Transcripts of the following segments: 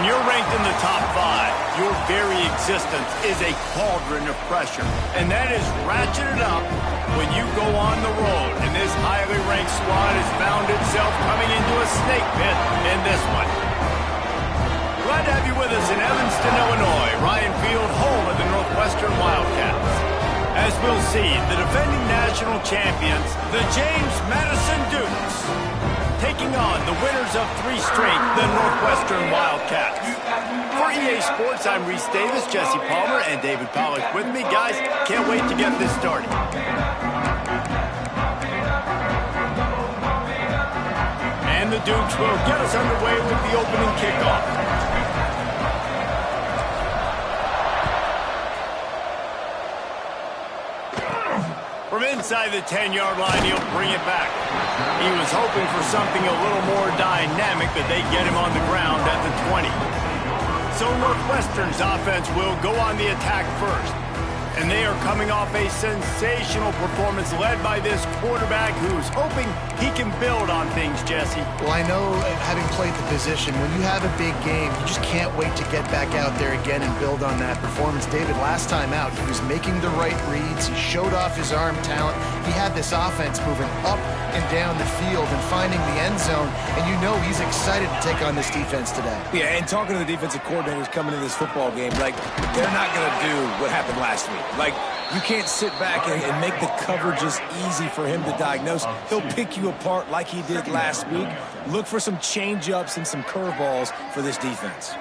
you're ranked in the top 5, your very existence is a cauldron of pressure. And that is ratcheted up when you go on the road. And this highly ranked squad has found itself coming into a snake pit in this one. Glad to have you with us in Evanston, Illinois. Ryan Field, home of the Northwestern Wildcats. As we'll see, the defending national champions, the James Madison Dukes, taking on the winners of 3 straight, the Northwestern Wildcats. For EA Sports, I'm Reese Davis, Jesse Palmer, and David Pollack with me. Guys, can't wait to get this started. And the Dukes will get us underway with the opening kickoff. From inside the 10-yard line, he'll bring it back. He was hoping for something a little more dynamic, but they get him on the ground at the 20. So Northwestern's offense will go on the attack first. And they are coming off a sensational performance led by this quarterback who's hoping he can build on things, Jesse. Well, I know, having played the position, when you have a big game, you just can't wait to get back out there again and build on that performance. David, last time out, he was making the right reads. He showed off his arm talent. He had this offense moving up and down the field and finding the end zone. And you know he's excited to take on this defense today. Yeah, and talking to the defensive coordinators coming into this football game, like, they're not going to do what happened last week. Like, you can't sit back and make the coverages easy for him to diagnose. He'll pick you apart like he did last week. Look for some change-ups and some curveballs for this defense.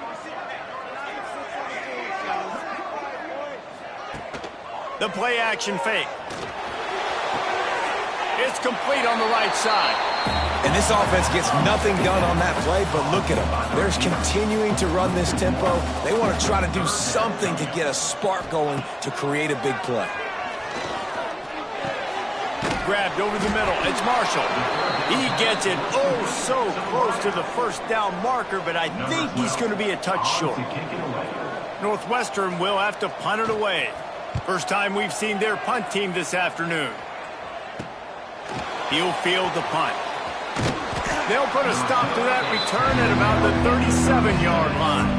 The play-action fake. It's complete on the right side. And this offense gets nothing done on that play, but look at them. They're continuing to run this tempo. They want to try to do something to get a spark going to create a big play. Grabbed over the middle. It's Marshall. He gets it oh so close to the first down marker, but I think he's going to be a touch short. Northwestern will have to punt it away. First time we've seen their punt team this afternoon. He'll field the punt. They'll put a stop to that return at about the 37-yard line.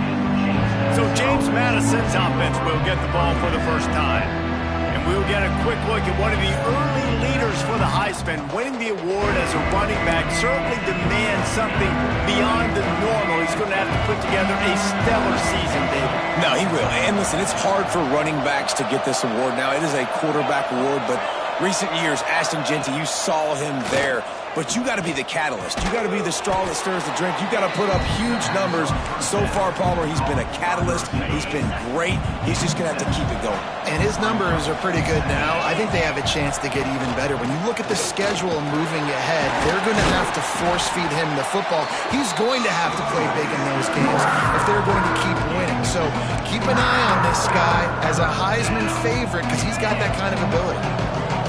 So James Madison's offense will get the ball for the first time. And we'll get a quick look at one of the early leaders for the Heisman. Winning the award as a running back certainly demands something beyond the normal. He's going to have to put together a stellar season, David. No, he will. And listen, it's hard for running backs to get this award. Now, it is a quarterback award, but recent years, Ashton Jeanty, you saw him there. But you got to be the catalyst. You got to be the straw that stirs the drink. You got to put up huge numbers. So far, Palmer, he's been a catalyst. He's been great. He's just going to have to keep it going. And his numbers are pretty good now. I think they have a chance to get even better. When you look at the schedule moving ahead, they're going to have to force-feed him the football. He's going to have to play big in those games if they're going to keep winning. So keep an eye on this guy as a Heisman favorite because he's got that kind of ability.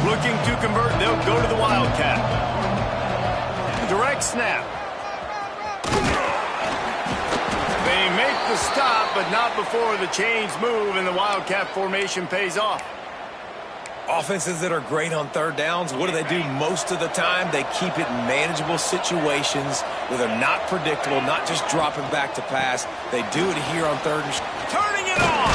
Looking to convert, they'll go to the Wildcat. Direct snap. They make the stop, but not before the chains move and the Wildcat formation pays off. Offenses that are great on third downs, what do? Most of the time, they keep it in manageable situations where they're not predictable, not just dropping back to pass. They do it here on third and turning it on.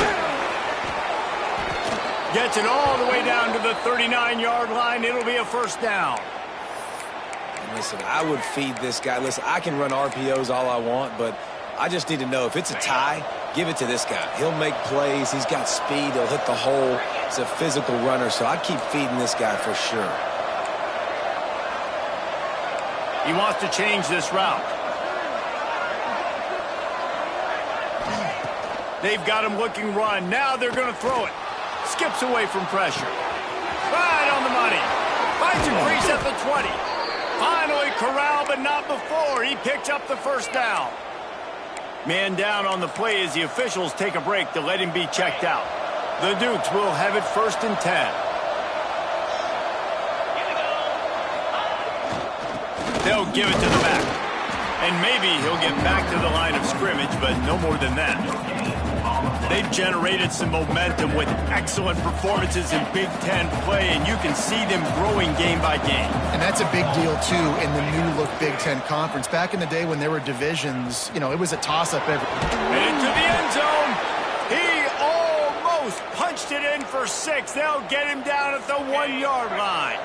Gets it all the way down to the 39-yard line. It'll be a first down. Listen, I would feed this guy. Listen, I can run RPOs all I want, but I just need to know if it's a tie, give it to this guy. He'll make plays. He's got speed. He'll hit the hole. He's a physical runner, so I'd keep feeding this guy for sure. He wants to change this route. They've got him looking run. Now they're going to throw it. Skips away from pressure. Right on the money. Finds a crease at the 20. Finally corralled, but not before. He picked up the first down. Man down on the play as the officials take a break to let him be checked out. The Dukes will have it 1st and 10. They'll give it to the back. And maybe he'll get back to the line of scrimmage, but no more than that. They've generated some momentum with excellent performances in Big Ten play, and you can see them growing game by game. And that's a big deal, too, in the new-look Big Ten Conference. Back in the day when there were divisions, you know, it was a toss-up every... Into the end zone. He almost punched it in for 6. They'll get him down at the 1-yard line.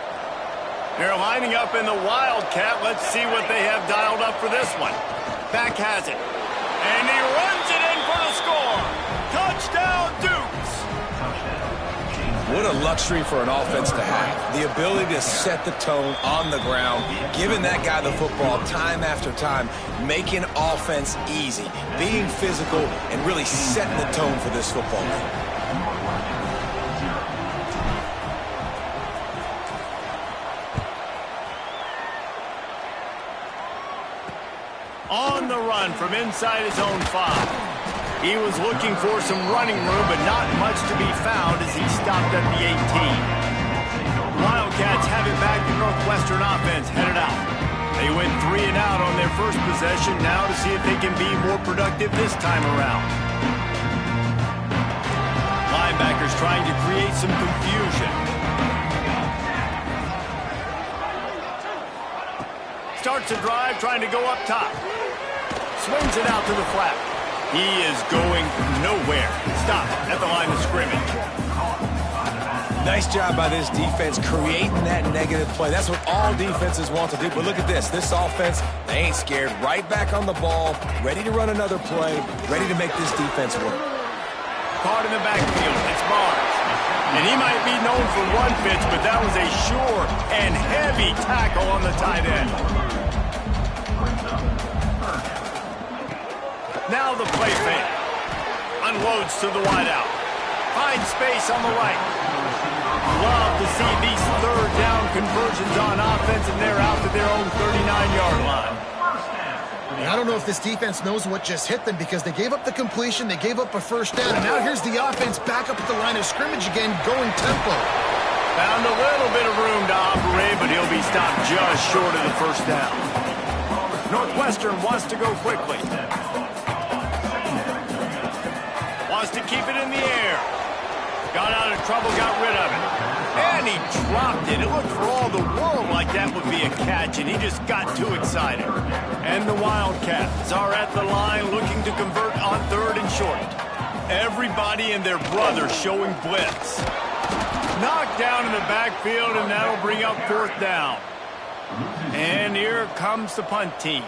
They're lining up in the Wildcat. Let's see what they have dialed up for this one. Back has it. And he runs it in for the score. Touchdown, Dukes. What a luxury for an offense to have. The ability to set the tone on the ground, giving that guy the football time after time, making offense easy, being physical, and really setting the tone for this football game. On the run from inside his own 5. He was looking for some running room, but not much to be found as he stopped at the 18. Wildcats have it back. The Northwestern offense headed out. They went 3 and out on their first possession. Now to see if they can be more productive this time around. Linebackers trying to create some confusion. Starts a drive, trying to go up top. Swings it out to the flat. He is going nowhere. Stop at the line of scrimmage. Nice job by this defense creating that negative play. That's what all defenses want to do. But look at this. This offense, they ain't scared. Right back on the ball, ready to run another play, ready to make this defense work. Caught in the backfield. It's Barnes. And he might be known for one pitch, but that was a sure and heavy tackle on the tight end. Now the play fake. Unloads to the wideout. Finds space on the right. Love to see these third down conversions on offense, and they're out to their own 39-yard line. I don't know if this defense knows what just hit them because they gave up the completion, they gave up a first down, and now here's the offense back up at the line of scrimmage again, going tempo. Found a little bit of room to operate, but he'll be stopped just short of the first down. Northwestern wants to go quickly. Wants to keep it in the air. Got out of trouble, got rid of it. And he dropped it. It looked for all the world like that would be a catch, and he just got too excited. And the Wildcats are at the line looking to convert on 3rd and short. Everybody and their brother showing blitz. Knocked down in the backfield, and that'll bring up 4th down. And here comes the punt team.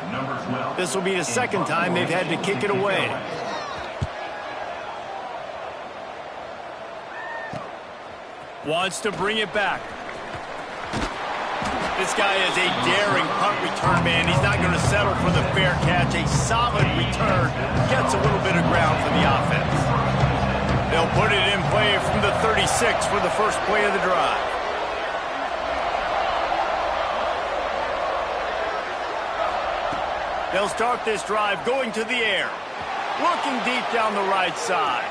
This will be the 2nd time they've had to kick it away. Wants to bring it back. This guy is a daring punt return man. He's not going to settle for the fair catch. A solid return. Gets a little bit of ground for the offense. They'll put it in play from the 36 for the first play of the drive. They'll start this drive going to the air. Looking deep down the right side.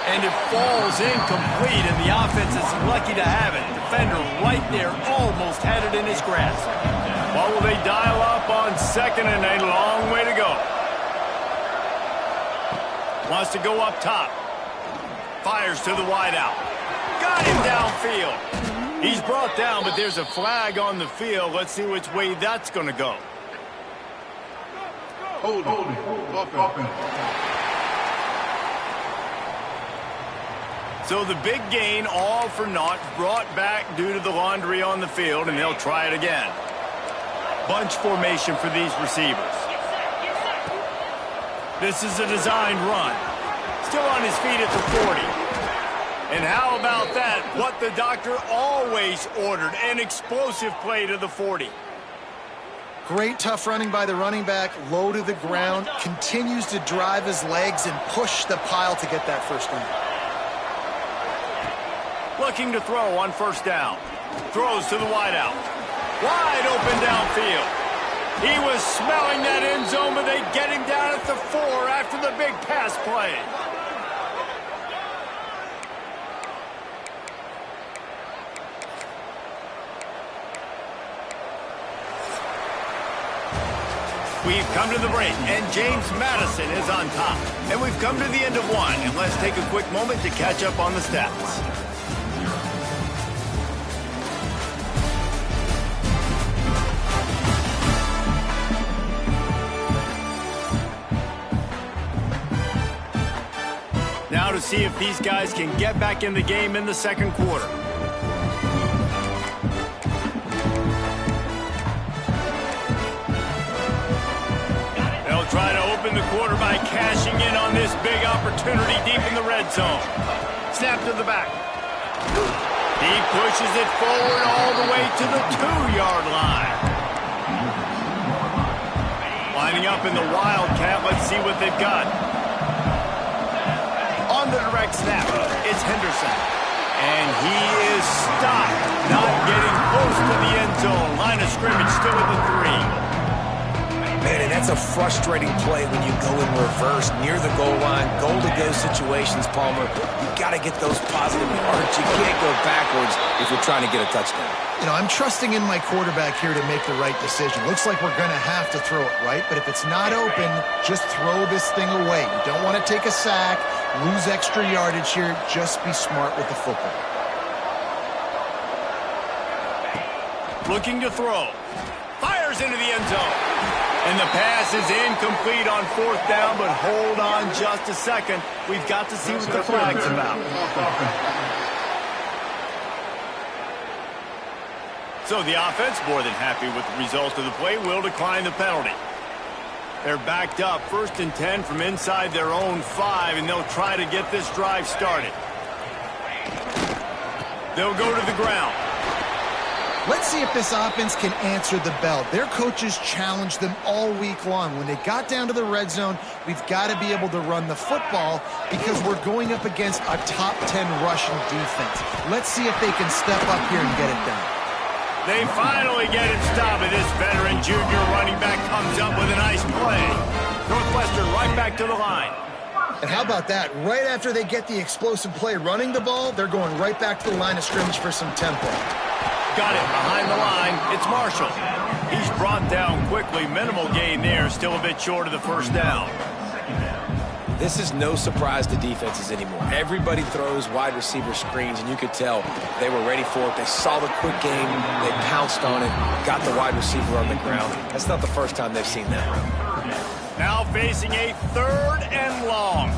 And it falls incomplete, and the offense is lucky to have it. Defender right there almost had it in his grasp. What will they dial up on 2nd and a long way to go? Wants to go up top. Fires to the wideout. Got him downfield. He's brought down, but there's a flag on the field. Let's see which way that's going to go. Hold it. So the big gain, all for naught, brought back due to the laundry on the field, and they'll try it again. Bunch formation for these receivers. This is a designed run. Still on his feet at the 40. And how about that? What the doctor always ordered, an explosive play to the 40. Great tough running by the running back, low to the ground, continues to drive his legs and push the pile to get that first down. Looking to throw on 1st down. Throws to the wideout. Wide open downfield. He was smelling that end zone, but they get him down at the 4 after the big pass play. We've come to the break, and James Madison is on top. And we've come to the end of one, and let's take a quick moment to catch up on the stats. Now to see if these guys can get back in the game in the second quarter. They'll try to open the quarter by cashing in on this big opportunity deep in the red zone. Snap to the back. He pushes it forward all the way to the 2-yard line. Lining up in the Wildcat, let's see what they've got. On the direct snap, it's Henderson. And he is stopped, not getting close to the end zone. Line of scrimmage still at the 3. Man, and that's a frustrating play when you go in reverse near the goal line. Goal-to-go situations, Palmer. You got to get those positive yards. You can't go backwards if you're trying to get a touchdown. You know, I'm trusting in my quarterback here to make the right decision. Looks like we're going to have to throw it, right? But if it's not open, just throw this thing away. You don't want to take a sack, lose extra yardage here. Just be smart with the football. Looking to throw. Fires into the end zone. And the pass is incomplete on 4th down, but hold on just a second. We've got to see what the flag's about. So the offense, more than happy with the result of the play, will decline the penalty. They're backed up, 1st and 10 from inside their own 5, and they'll try to get this drive started. They'll go to the ground. Let's see if this offense can answer the bell. Their coaches challenged them all week long. When they got down to the red zone, we've got to be able to run the football because we're going up against a top 10 rushing defense. Let's see if they can step up here and get it done. They finally get it stopped, and this veteran junior running back comes up with a nice play. Northwestern right back to the line. And how about that? Right after they get the explosive play running the ball, they're going right back to the line of scrimmage for some tempo. Got it behind the line. It's Marshall. He's brought down quickly. Minimal gain there. Still a bit short of the 1st down. This is no surprise to defenses anymore. Everybody throws wide receiver screens, and you could tell they were ready for it. They saw the quick game. They pounced on it, got the wide receiver on the ground. That's not the first time they've seen that run. Now facing a 3rd and long.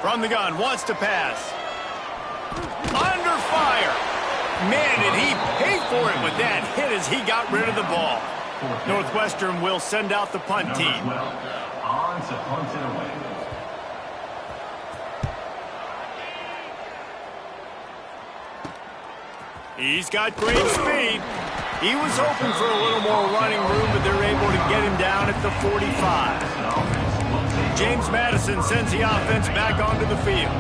From the gun, wants to pass. Under fire. Man, did he pay for it with that hit as he got rid of the ball. Northwestern will send out the punt team. On to punt it away. He's got great speed. He was hoping for a little more running room, but they're able to get him down at the 45. James Madison sends the offense back onto the field.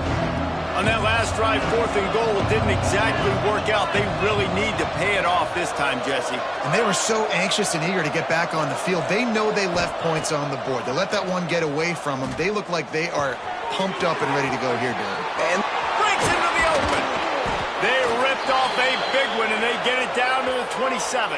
On that last drive, 4th and goal didn't exactly work out. They really need to pay it off this time, Jesse. And they were so anxious and eager to get back on the field. They know they left points on the board. They let that one get away from them. They look like they are pumped up and ready to go here, David. And breaks into the open. They ripped off a big one, and they get it down to the 27.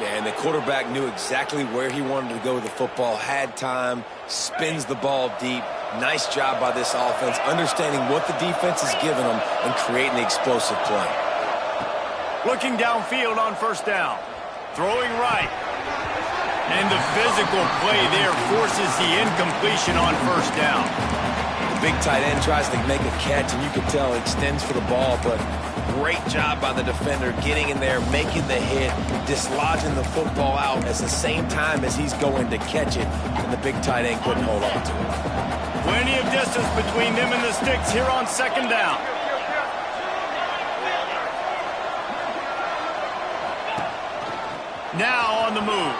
Yeah, and the quarterback knew exactly where he wanted to go with the football, had time, spins the ball deep. Nice job by this offense, understanding what the defense is giving them and creating the explosive play. Looking downfield on 1st down. Throwing right. And the physical play there forces the incompletion on 1st down. The big tight end tries to make a catch, and you can tell it extends for the ball, but great job by the defender getting in there, making the hit, dislodging the football out at the same time as he's going to catch it, and the big tight end couldn't hold on to it. Plenty of distance between them and the sticks here on 2nd down. Now on the move.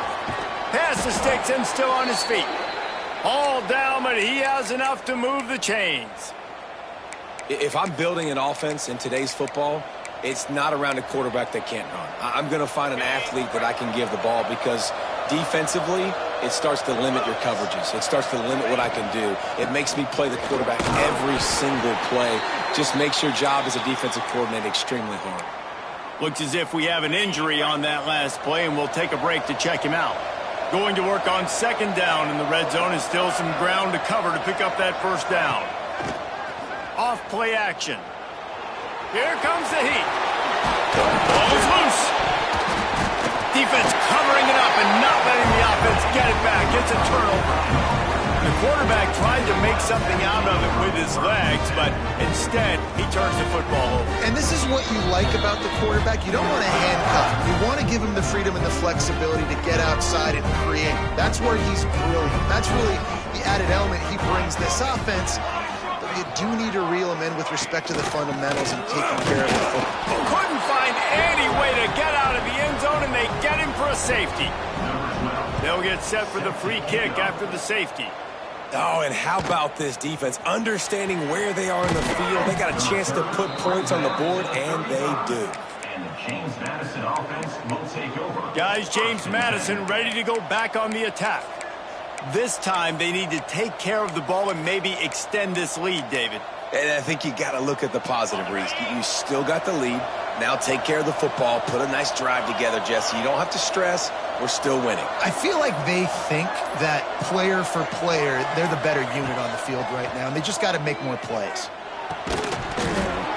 Past the sticks and still on his feet. All down, but he has enough to move the chains. If I'm building an offense in today's football, it's not around a quarterback that can't run. I'm going to find an athlete that I can give the ball because defensively, it starts to limit your coverages. It starts to limit what I can do. It makes me play the quarterback every single play. just makes your job as a defensive coordinator extremely hard. Looks as if we have an injury on that last play, and we'll take a break to check him out. Going to work on second down in the red zone, is still some ground to cover to pick up that first down. Off play action. Here comes the heat. Ball is loose. Defense covering it up and not letting the offense get it back. It's a turnover. The quarterback tried to make something out of it with his legs, but instead he turns the football over. And this is what you like about the quarterback. You don't want to handcuff him. You want to give him the freedom and the flexibility to get outside and create. That's where he's brilliant. That's really the added element he brings this offense. But you do need to reel him in with respect to the fundamentals and taking care of the football. Couldn't find any way to get out of the end zone, and they get him for a safety. They'll get set for the free kick after the safety. Oh, and how about this defense? Understanding where they are in the field. They got a chance to put points on the board, and they do. And the James Madison offense will take over. Guys, James Madison ready to go back on the attack. This time they need to take care of the ball and maybe extend this lead, David. And I think you got to look at the positive, Reese. You still got the lead. Now take care of the football. Put a nice drive together, Jesse. You don't have to stress. We're still winning. I feel like they think that player for player, they're the better unit on the field right now, and they just got to make more plays.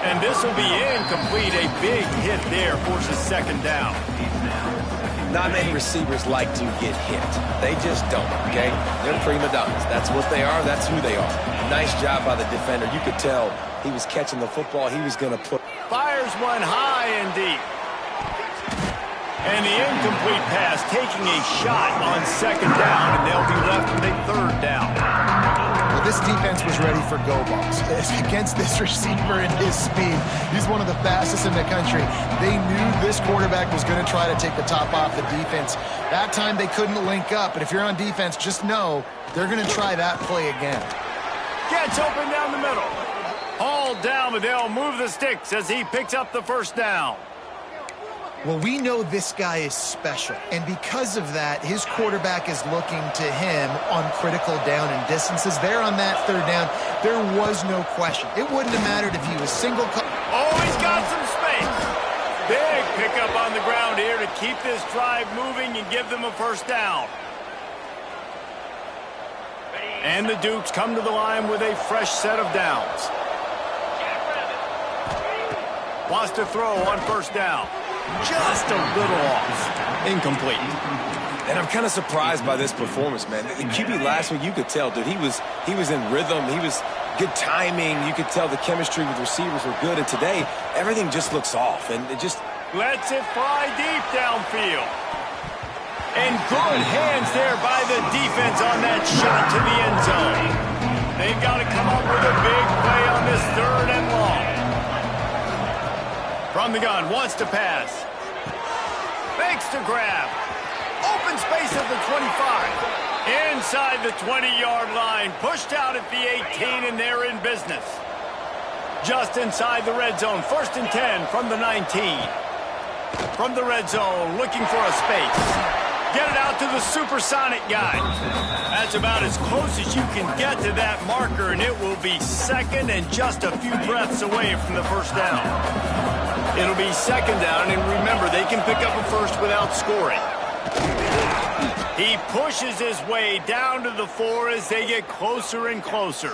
And this will be incomplete. A big hit there forces second down. Not many receivers like to get hit. They just don't, okay? They're prima donnas. That's what they are. That's who they are. Nice job by the defender. You could tell he was catching the football. He was going to put... Fires one high and deep. And the incomplete pass taking a shot on second down, and they'll be left with a third down. Well, this defense was ready for go balls. Against this receiver and his speed, he's one of the fastest in the country. They knew this quarterback was going to try to take the top off the defense. That time they couldn't link up, but if you're on defense, just know they're going to try that play again. Gets open down the middle. Hauled down, but they'll move the sticks as he picks up the first down. Well, we know this guy is special, and because of that, his quarterback is looking to him on critical down and distances. There on that third down, there was no question. It wouldn't have mattered if he was single. Oh, he's got some space. Big pickup on the ground here to keep this drive moving and give them a first down. And the Dukes come to the line with a fresh set of downs. Wants to throw on first down. Just a little off. Incomplete. And I'm kind of surprised by this performance, man. The QB last week, you could tell, dude, he was in rhythm. He was good timing. You could tell the chemistry with receivers were good. And today, everything just looks off. And it just... Lets it fly deep downfield. And good hands there by the defense on that shot to the end zone. They've got to come up with a big play on this third and long. From the gun, wants to pass. Fakes to grab. Open space at the 25. Inside the 20-yard line. Pushed out at the 18, and they're in business. Just inside the red zone. First and 10 from the 19. From the red zone, looking for a space. Get it out to the supersonic guy. That's about as close as you can get to that marker, and it will be second and just a few breaths away from the first down. It'll be second down, and remember, they can pick up a first without scoring. He pushes his way down to the 4 as they get closer and closer.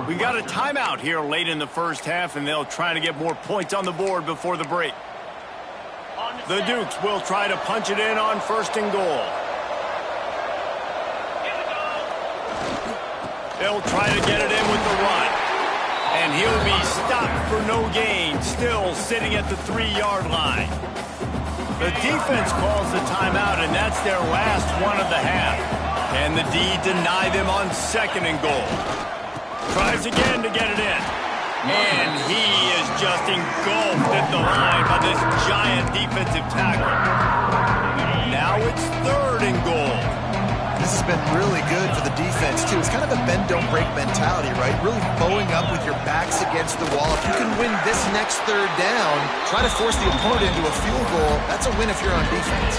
We got a timeout here late in the first half, and they'll try to get more points on the board before the break. The Dukes will try to punch it in on first and goal. They'll try to get it in with the run. And he'll be stopped for no gain, still sitting at the 3-yard line. The defense calls the timeout, and that's their last one of the half. And the D deny them on second and goal. Tries again to get it in. And he is just engulfed at the line by this giant defensive tackle. Now it's third and goal. This has been really good for the defense, too. It's kind of a bend-don't-break mentality, right? Really bowing up with your backs against the wall. If you can win this next third down, try to force the opponent into a field goal, that's a win if you're on defense.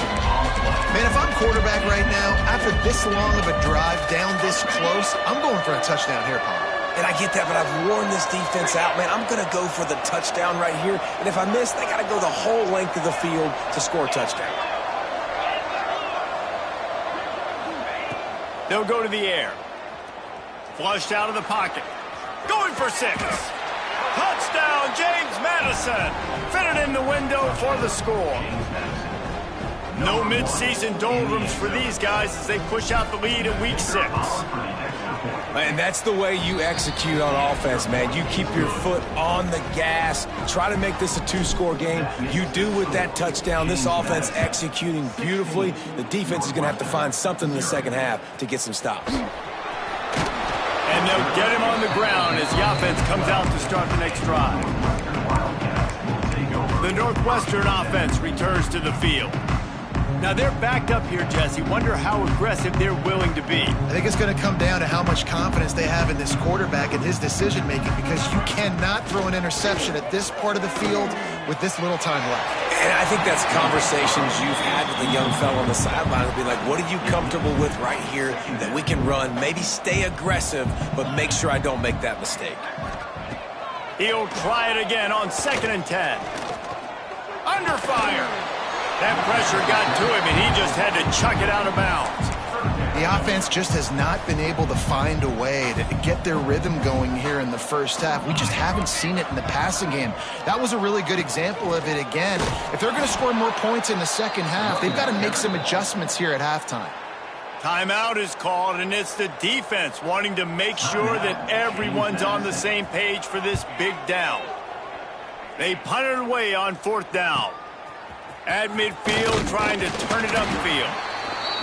Man, if I'm quarterback right now, after this long of a drive down this close, I'm going for a touchdown here, Paul. And I get that, but I've worn this defense out, man. I'm going to go for the touchdown right here. And if I miss, they got to go the whole length of the field to score a touchdown. They'll go to the air. Flushed out of the pocket. Going for 6. Touchdown, James Madison. Fitted in the window for the score. No midseason doldrums for these guys as they push out the lead in week 6. And that's the way you execute on offense, man. You keep your foot on the gas. Try to make this a 2-score game. You do with that touchdown. This offense executing beautifully. The defense is going to have to find something in the second half to get some stops. And they'll get him on the ground as the offense comes out to start the next drive. The Northwestern offense returns to the field. Now, they're backed up here, Jesse. Wonder how aggressive they're willing to be. I think it's going to come down to how much confidence they have in this quarterback and his decision-making, because you cannot throw an interception at this part of the field with this little time left. And I think that's conversations you've had with the young fellow on the sideline. Be like, what are you comfortable with right here that we can run? Maybe stay aggressive, but make sure I don't make that mistake. He'll try it again on 2nd and 10. Under fire. That pressure got to him, and he just had to chuck it out of bounds. The offense just has not been able to find a way to get their rhythm going here in the first half. We just haven't seen it in the passing game. That was a really good example of it again. If they're going to score more points in the second half, they've got to make some adjustments here at halftime. Timeout is called, and it's the defense wanting to make sure that everyone's on the same page for this big down. They punt it away on 4th down. At midfield, trying to turn it upfield.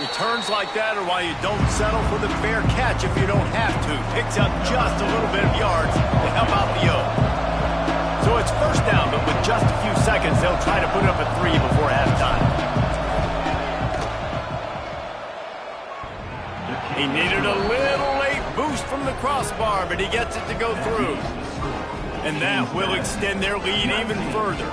Returns like that are why you don't settle for the fair catch if you don't have to. Picks up just a little bit of yards to help out the yoke. So it's 1st down, but with just a few seconds, they'll try to put up a 3 before halftime. He needed a little late boost from the crossbar, but he gets it to go through. And that will extend their lead even further.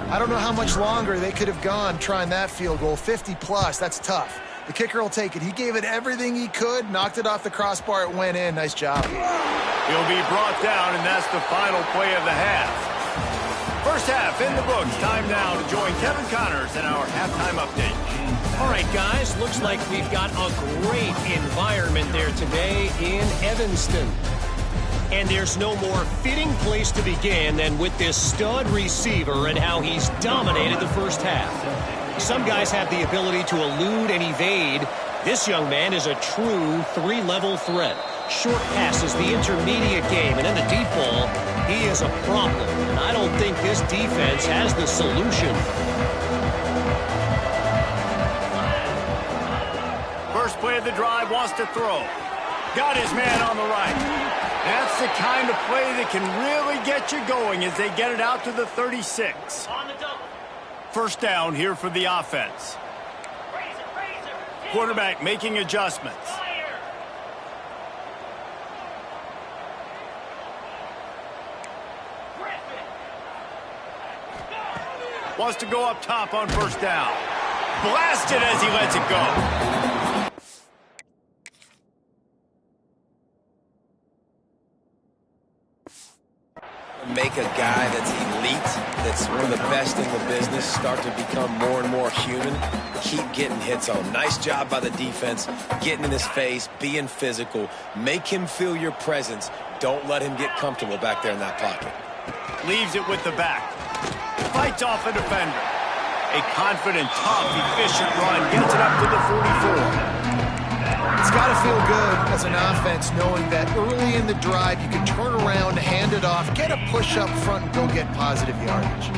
I don't know how much longer they could have gone trying that field goal. 50-plus, that's tough. The kicker will take it. He gave it everything he could, knocked it off the crossbar, it went in. Nice job. He'll be brought down, and that's the final play of the half. First half in the books. Time now to join Kevin Connors in our halftime update. All right, guys, looks like we've got a great environment there today in Evanston. And there's no more fitting place to begin than with this stud receiver and how he's dominated the first half. Some guys have the ability to elude and evade. This young man is a true 3-level threat. Short passes, the intermediate game, and in the deep ball, he is a problem. And I don't think this defense has the solution. First play of the drive, wants to throw. Got his man on the right. That's the kind of play that can really get you going as they get it out to the 36. First down here for the offense. Quarterback making adjustments. Wants to go up top on 1st down. Blasted as he lets it go. Make a guy that's elite, that's one of the best in the business, start to become more and more human. Keep getting hits on him. Nice job by the defense, getting in his face, being physical. Make him feel your presence. Don't let him get comfortable back there in that pocket. Leaves it with the back. Fights off a defender. A confident, tough, efficient run. Gets it up to the 44. It's got to feel good as an offense knowing that early in the drive you can turn around, hand it off, get a push up front, and go get positive yardage.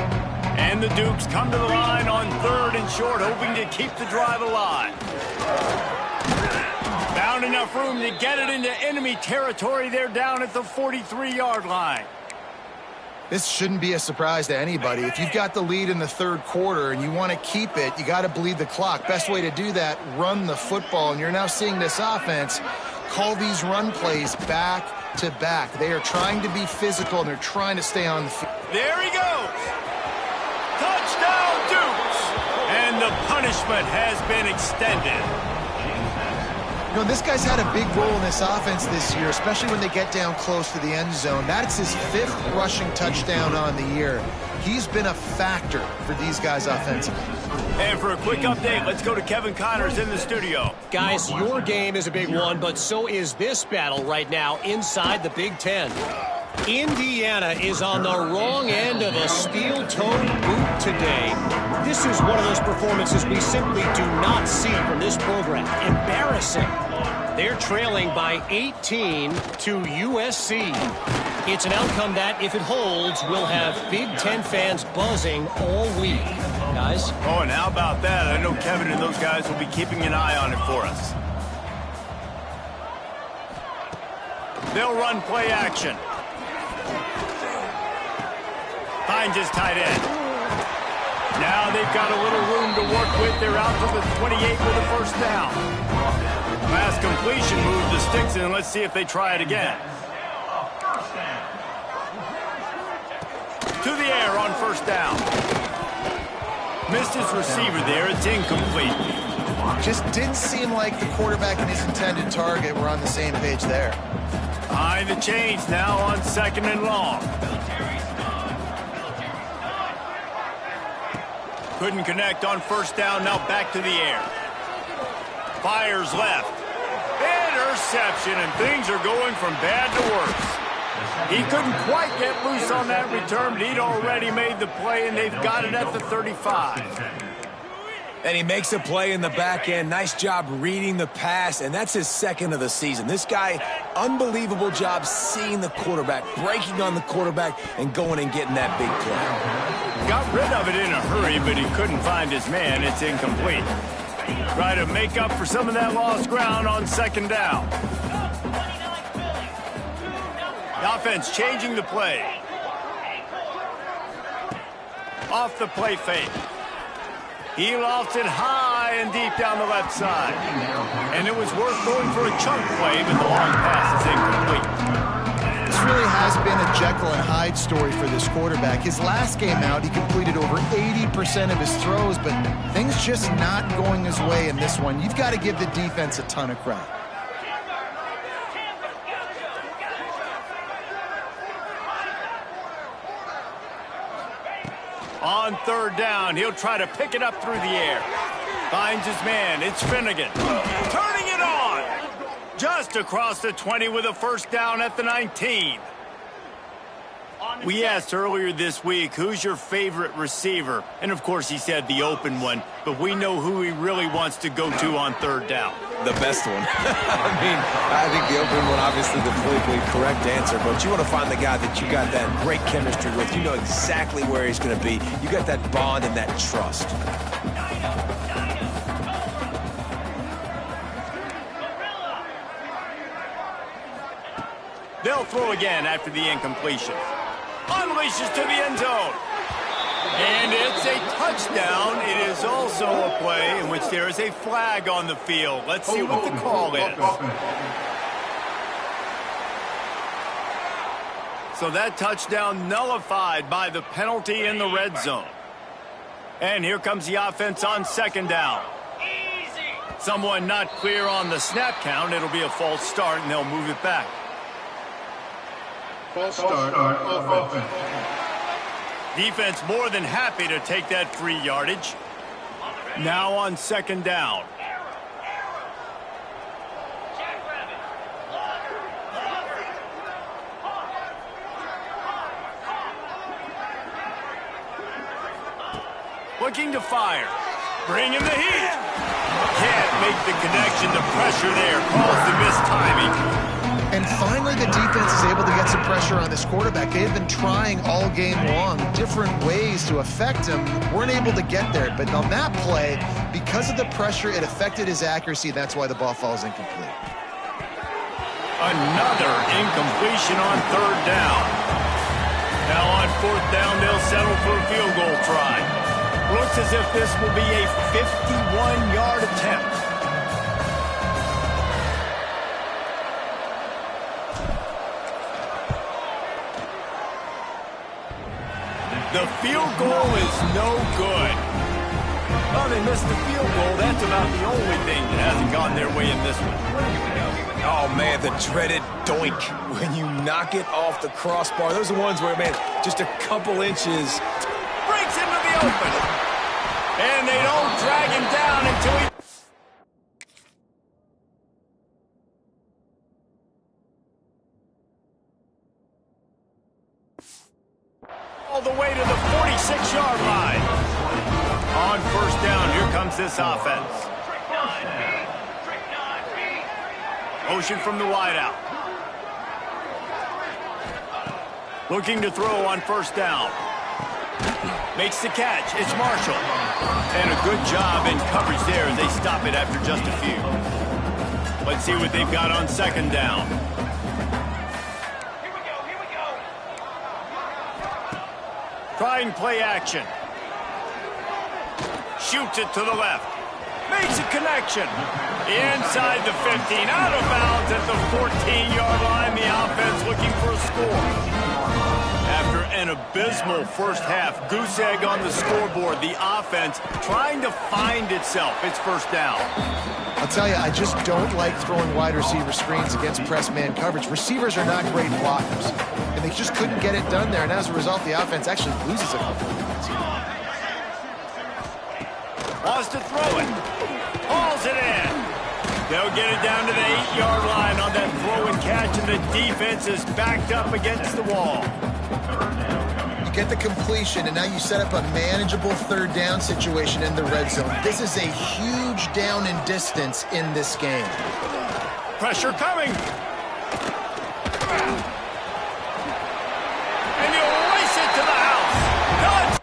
And the Dukes come to the line on 3rd and short, hoping to keep the drive alive. Found enough room to get it into enemy territory. They're down at the 43-yard line. This shouldn't be a surprise to anybody. If you've got the lead in the 3rd quarter and you want to keep it, you got to bleed the clock. Best way to do that, run the football. And you're now seeing this offense call these run plays back to back. They are trying to be physical, and they're trying to stay on the field. There he goes. Touchdown, Dukes. And the punishment has been extended. You know, this guy's had a big role in this offense this year, especially when they get down close to the end zone. That's his 5th rushing touchdown on the year. He's been a factor for these guys offensively. And for a quick update, let's go to Kevin Connors in the studio. Guys, your game is a big one, but so is this battle right now inside the Big Ten. Indiana is on the wrong end of a steel-toed boot today. This is one of those performances we simply do not see from this program. Embarrassing. They're trailing by 18 to USC. It's an outcome that, if it holds, will have Big Ten fans buzzing all week. Guys? Oh, and how about that? I know Kevin and those guys will be keeping an eye on it for us. They'll run play action. Finds his tight end. Now they've got a little room to work with. They're out to the 28 with a first down. Last completion move to sticks, and let's see if they try it again. To the air on first down. Missed his receiver there. It's incomplete. Just didn't seem like the quarterback and his intended target were on the same page there. Behind the chains now on 2nd and long. Couldn't connect on first down. Now back to the air. Fires left. Interception, and things are going from bad to worse. He couldn't quite get loose on that return, but he'd already made the play, and they've got it at the 35. And he makes a play in the back end. Nice job reading the pass, and that's his 2nd of the season. This guy, unbelievable job seeing the quarterback, breaking on the quarterback, and going and getting that big play. Got rid of it in a hurry, but he couldn't find his man. It's incomplete. Try to make up for some of that lost ground on 2nd down. The offense changing the play. Off the play fake. He lofts it high and deep down the left side. And it was worth going for a chunk play, but the long pass is incomplete. This really has been a Jekyll and Hyde story for this quarterback. His last game out, he completed over 80% of his throws, but things just not going his way in this one. You've got to give the defense a ton of credit. On 3rd down, he'll try to pick it up through the air. Finds his man. It's Finnegan. Turning it on. Just across the 20 with a first down at the 19. We asked earlier this week, who's your favorite receiver? And, of course, he said the open one. But we know who he really wants to go to on 3rd down. The best one. I think the open one, obviously the politically correct answer, but you want to find the guy that you got that great chemistry with. You know exactly where he's going to be. You got that bond and that trust. They'll throw again after the incompletion. Unleashes to the end zone. And it's a touchdown. It is also a play in which there is a flag on the field. Let's see what the call is. So that touchdown nullified by the penalty in the red zone. And here comes the offense on 2nd down. Someone not clear on the snap count. It'll be a false start, and they'll move it back. False start on offense. Defense more than happy to take that free yardage. Now on 2nd down. Looking to fire. Bringing the heat. Can't make the connection. The pressure there caused the missed timing. And finally, the defense is able to get some pressure on this quarterback. They've been trying all game long different ways to affect him. Weren't able to get there. But on that play, because of the pressure, it affected his accuracy. That's why the ball falls incomplete. Another incompletion on 3rd down. Now on 4th down, they'll settle for a field goal try. Looks as if this will be a 51-yard attempt. The field goal is no good. down and missed the field goal. That's about the only thing that hasn't gone their way in this one. Oh, man, the dreaded doink when you knock it off the crossbar. Those are ones where, man, just a couple inches. Breaks into the open. And they don't drag him down until he... all the way to the 46-yard line. On first down, here comes this offense. Motion from the wideout. Looking to throw on first down. Makes the catch. It's Marshall. And a good job in coverage there as they stop it after just a few. Let's see what they've got on second down. Try and play action. Shoots it to the left. Makes a connection. Inside the 15. Out of bounds at the 14-yard line. The offense looking for a score. After an abysmal first half, goose egg on the scoreboard. The offense trying to find itself. It's first down. I'll tell you, I just don't like throwing wide receiver screens against press man coverage. Receivers are not great blockers, and they just couldn't get it done there, and as a result, the offense actually loses a couple of points. Wants to throw it. Hauls it in. They'll get it down to the 8-yard line on that throw and catch, and the defense is backed up against the wall. You get the completion, and now you set up a manageable third down situation in the red zone. This is a huge down in distance in this game. Pressure coming. And he'll race it to the house. Done.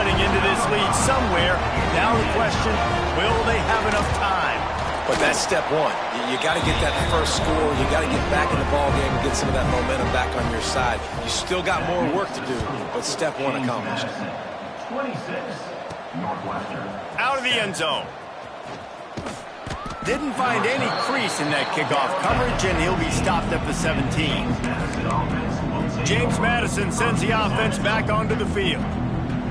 cutting into this lead somewhere. Now the question, will they have enough time? But that's step one. You got to get that first score. You got to get back in the ball game and get some of that momentum back on your side. You still got more work to do, but step one accomplished. 26, Northwestern. Out of the end zone. Didn't find any crease in that kickoff coverage, and he'll be stopped at the 17. James Madison sends the offense back onto the field.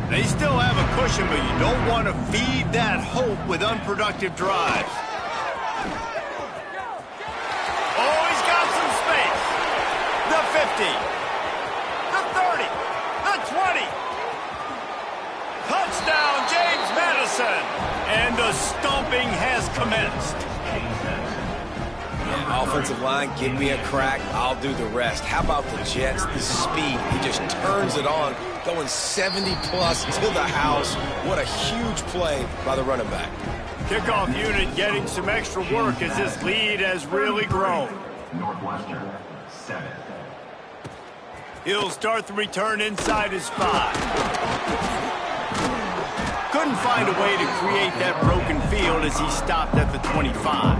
They still have a cushion, but you don't want to feed that hope with unproductive drives. Oh, he's got some space. The 50. The 30. The 20. Touchdown, James Madison. And the stomping has commenced. Yeah, offensive line, give me a crack, I'll do the rest. How about the Jets, the speed? He just turns it on, going 70-plus to the house. What a huge play by the running back. Kickoff unit getting some extra work as this lead has really grown. Northwestern, 7. He'll start the return inside his 5. Couldn't find a way to create that broken field as he stopped at the 25.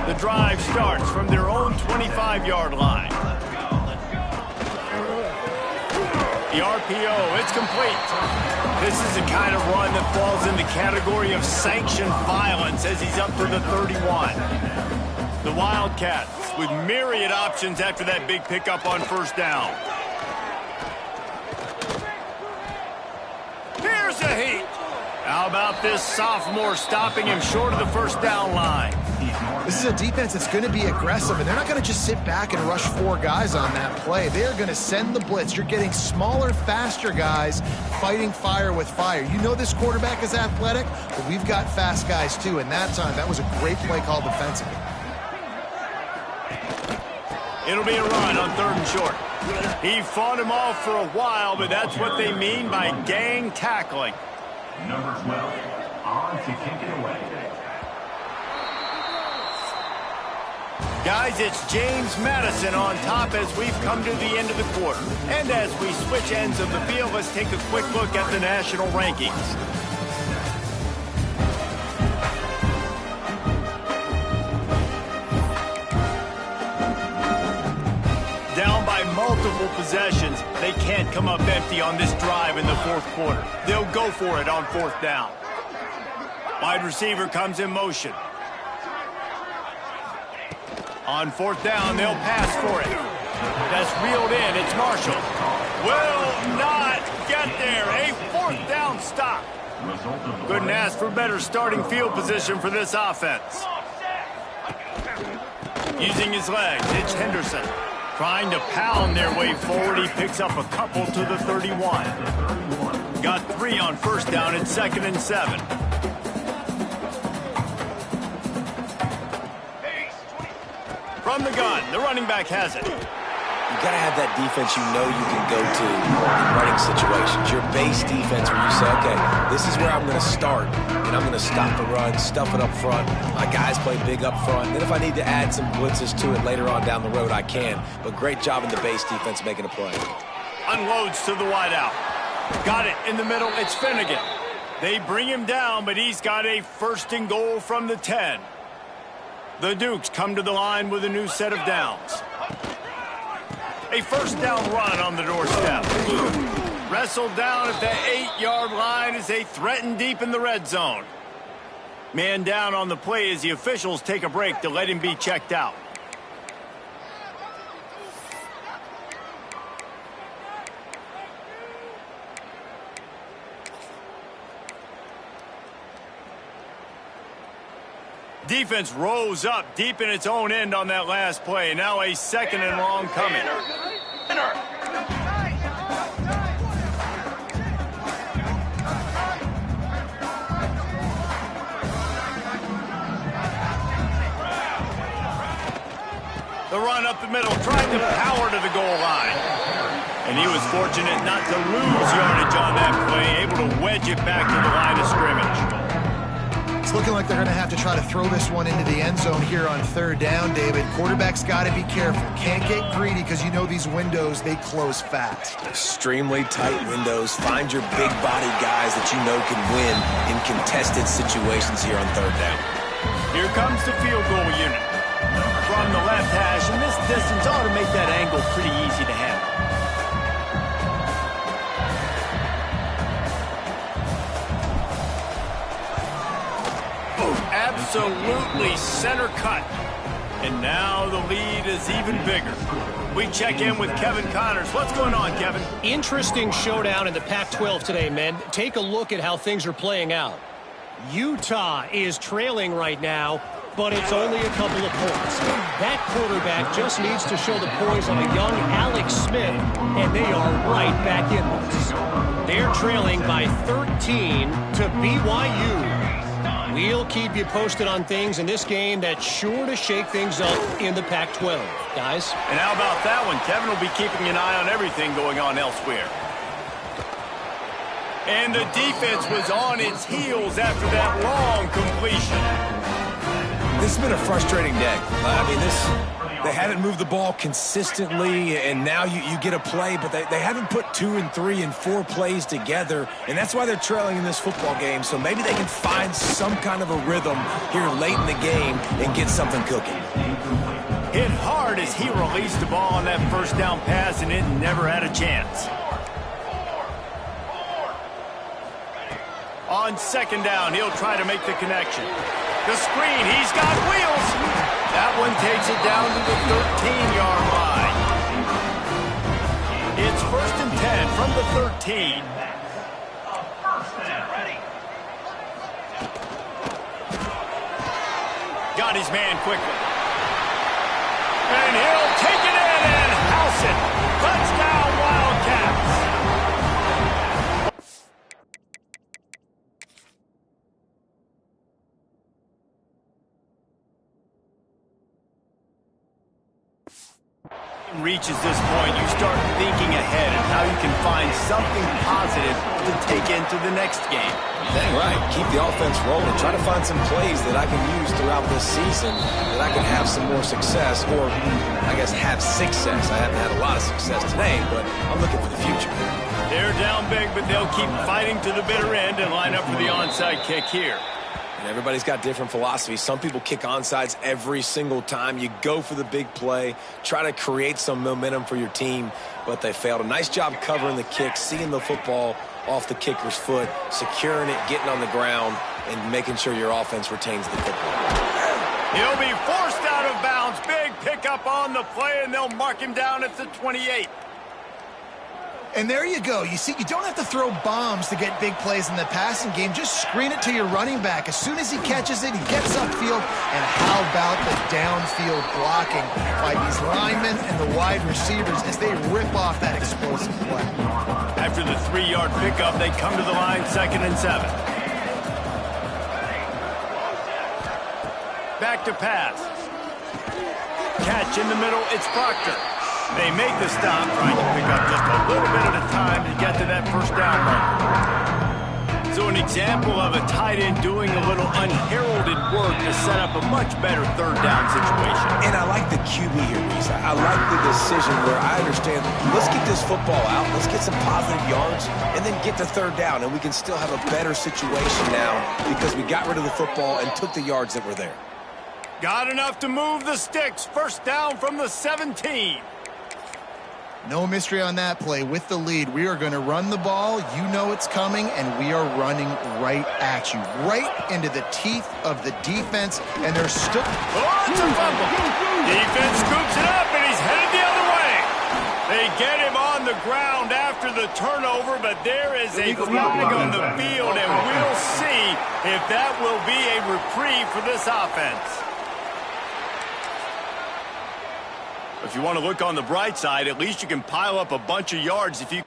The drive starts from their own 25-yard line. The RPO, it's complete. This is the kind of run that falls in the category of sanctioned violence as he's up to the 31. The Wildcats with myriad options after that big pickup on first down. Here's a heat. How about this sophomore stopping him short of the first down line? This is a defense that's going to be aggressive, and they're not going to just sit back and rush 4 guys on that play. They're going to send the blitz. You're getting smaller, faster guys fighting fire with fire. You know this quarterback is athletic, but we've got fast guys too, and that time, that was a great play call defensively. It'll be a run on 3rd and short. He fought him off for a while, but that's what they mean by gang tackling. Number 12, on to kick it away. Guys, it's James Madison on top as we've come to the end of the quarter. And as we switch ends of the field, let's take a quick look at the national rankings. Down by multiple possessions, they can't come up empty on this drive in the 4th quarter. They'll go for it on 4th down. Wide receiver comes in motion. On 4th down, they'll pass for it. That's reeled in. It's Marshall. Will not get there. A 4th down stop. Couldn't ask for better starting field position for this offense. Using his legs, it's Henderson. Trying to pound their way forward. He picks up a couple to the 31. Got 3 on first down. It's 2nd and 7. From the gun, the running back has it. You got to have that defense you know you can go to in running situations. Your base defense where you say, okay, this is where I'm going to start, and I'm going to stop the run, stuff it up front. My guys play big up front. Then if I need to add some blitzes to it later on down the road, I can. But great job in the base defense making a play. Unloads to the wideout. Got it in the middle. It's Finnegan. They bring him down, but he's got a 1st and goal from the 10. The Dukes come to the line with a new set of downs. A 1st down run on the doorstep. Wrestled down at the 8-yard line as they threaten deep in the red zone. Man down on the play as the officials take a break to let him be checked out. Defense rose up deep in its own end on that last play. Now a 2nd and long coming. The run up the middle, trying to power to the goal line. And he was fortunate not to lose yardage on that play, able to wedge it back to the line of scrimmage. It's looking like they're going to have to try to throw this one into the end zone here on third down, David. Quarterback's got to be careful. Can't get greedy because you know these windows, they close fast. Extremely tight windows. Find your big-bodied guys that you know can win in contested situations here on third down. Here comes the field goal unit. From the left hash, and this distance ought to make that angle pretty easy to handle. Absolutely center cut. And now the lead is even bigger. We check in with Kevin Connors. What's going on, Kevin? Interesting showdown in the Pac-12 today, men. Take a look at how things are playing out. Utah is trailing right now, but it's only a couple of points. That quarterback just needs to show the poise on a young Alex Smith, and they are right back in this. They're trailing by 13 to BYU. We'll keep you posted on things in this game that's sure to shake things up in the Pac-12, guys. And how about that one? Kevin will be keeping an eye on everything going on elsewhere. And the defense was on its heels after that long completion. This has been a frustrating day. I mean, they haven't moved the ball consistently, and now you get a play, but they haven't put 2 and 3 and 4 plays together, and that's why they're trailing in this football game. So maybe they can find some kind of a rhythm here late in the game and get something cooking. Hit hard as he released the ball on that first down pass, and it never had a chance. On second down, he'll try to make the connection. The screen, he's got wheels. That one takes it down to the 13-yard line. It's 1st and 10 from the 13. Got his man quickly. And he'll take it in and house it. Touchdown, Wildcats. Reaches this point, you start thinking ahead and how you can find something positive to take into the next game. Dang right. Keep the offense rolling. Try to find some plays that I can use throughout this season that I can have some more success, or I guess have success. I haven't had a lot of success today, but I'm looking for the future. They're down big, but they'll keep fighting to the bitter end and line up for the onside kick here. And everybody's got different philosophies. Some people kick onsides every single time. You go for the big play, try to create some momentum for your team, but they failed. A nice job covering the kick, seeing the football off the kicker's foot, securing it, getting on the ground, and making sure your offense retains the football. He'll be forced out of bounds. Big pickup on the play, and they'll mark him down at the 28. And there you go. You see, you don't have to throw bombs to get big plays in the passing game. Just screen it to your running back. As soon as he catches it, he gets upfield. And how about the downfield blocking by these linemen and the wide receivers as they rip off that explosive play. After the 3-yard pickup, they come to the line 2nd and 7. Back to pass. Catch in the middle, it's Proctor. They make the stop, trying to pick up just a little bit at a time to get to that first down marker. So an example of a tight end doing a little unheralded work to set up a much better third down situation. And I like the QB here, Reese. I like the decision where I understand, let's get this football out, let's get some positive yards, and then get to third down, and we can still have a better situation now because we got rid of the football and took the yards that were there. Got enough to move the sticks. First down from the 17. No mystery on that play. With the lead, we are going to run the ball. You know it's coming, and we are running right at you, right into the teeth of the defense, and they're still... Oh, it's a fumble. Defense scoops it up, and he's headed the other way. They get him on the ground after the turnover, but there is a flag on the field, and we'll see if that will be a reprieve for this offense. If you want to look on the bright side, at least you can pile up a bunch of yards if you...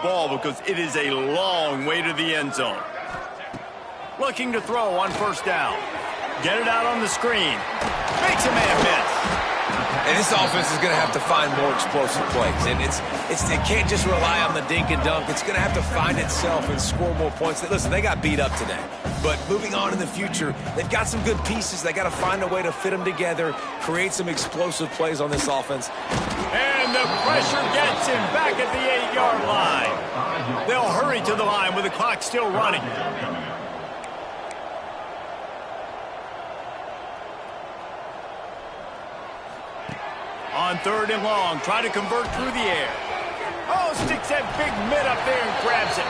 ball because it is a long way to the end zone. Looking to throw on first down. Get it out on the screen. Makes a man miss. And this offense is going to have to find more explosive plays. And it can't just rely on the dink and dunk. It's going to have to find itself and score more points. Listen, they got beat up today. But moving on in the future, they've got some good pieces. They got to find a way to fit them together, create some explosive plays on this offense. And the pressure gets him back at the 8-yard line. They'll hurry to the line with the clock still running. On 3rd and long, try to convert through the air. Oh, sticks that big mid up there and grabs it.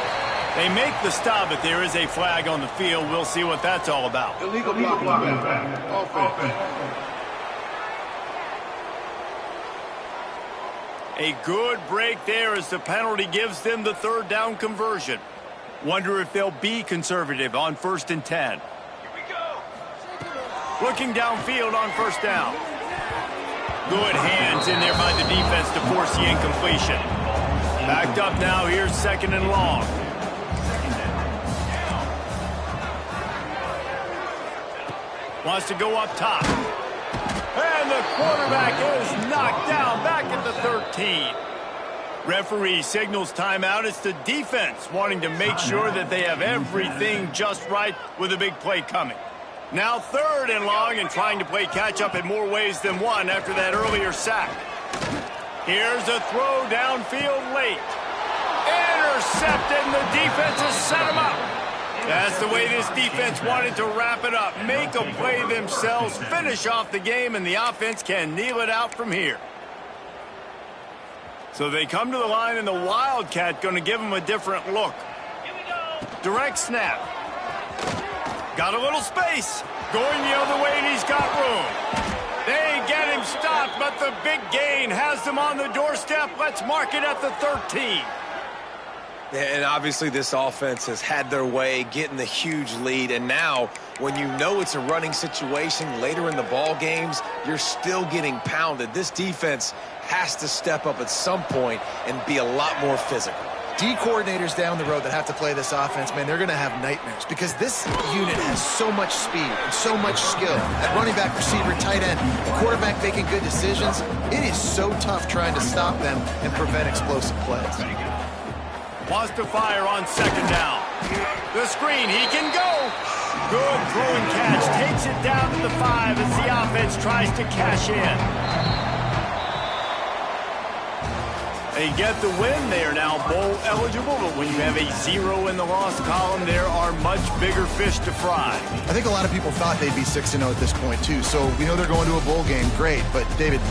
They make the stop, but there is a flag on the field. We'll see what that's all about. Illegal blocking. Offense. A good break there as the penalty gives them the 3rd down conversion. Wonder if they'll be conservative on 1st and 10. Here we go. Looking downfield on 1st down. Good hands in there by the defense to force the incompletion. Backed up now, here's 2nd and long. Wants to go up top. And the quarterback is knocked down back at the 13. Referee signals timeout. It's the defense wanting to make sure that they have everything just right with a big play coming. Now 3rd and long and trying to play catch-up in more ways than one after that earlier sack. Here's a throw downfield late. Intercepted, and the defense has set him up. That's the way this defense wanted to wrap it up. Make a play themselves, finish off the game, and the offense can kneel it out from here. So they come to the line, and the Wildcat going to give them a different look. Here we go. Direct snap. Got a little space. Going the other way, and he's got room. They get him stopped, but the big gain has them on the doorstep. Let's mark it at the 13. And obviously this offense has had their way, getting the huge lead. And now, when you know it's a running situation later in the ball games, you're still getting pounded. This defense has to step up at some point and be a lot more physical. D coordinators down the road that have to play this offense, man, they're going to have nightmares because this unit has so much speed and so much skill. At running back, receiver, tight end, the quarterback making good decisions. It is so tough trying to stop them and prevent explosive plays. Wants to fire on 2nd down. The screen, he can go. Good throw and catch. Takes it down to the 5 as the offense tries to cash in. They get the win. They are now bowl eligible, but when you have a 0 in the loss column, there are much bigger fish to fry. I think a lot of people thought they'd be 6-0 at this point, too. So we know they're going to a bowl game. Great. But, David,